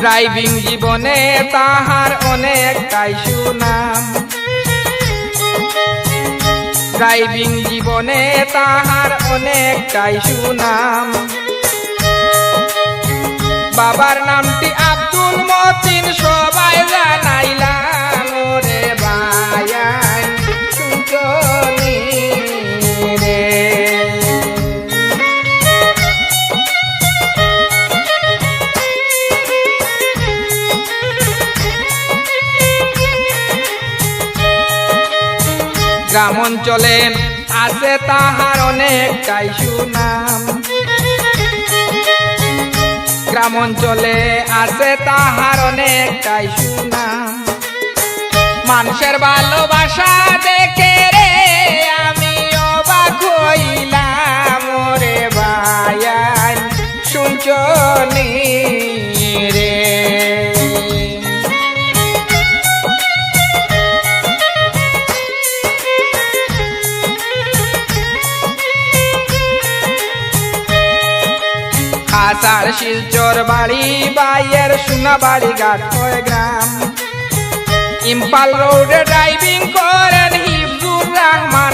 Driving জীবনে তাহার অনেকটাই সুনাম, ড্রাইভিং জীবনে তাহার অনেকটাই সুনাম। বাবার নামটি আব্দুল মতিন সবাই জানাইলাম রে ভাই শুনছনি রে। গ্রাম অঞ্চলে আছে তাহার অনেকটাই সুনাম, গ্রাম অঞ্চলে আছে তাহার অনেকটাই সুনাম। মানুষের ভালোবাসা দেখে রে আমি অবাক হইলাম রে ভাই শুনছনি রে। আসার শিলচর বাড়ি বাইয়ের সোনাবাড়ি ঘাট হয় গ্রাম, ইম্পাল রোডে ড্রাইভিং করেন হিফজুর রহমান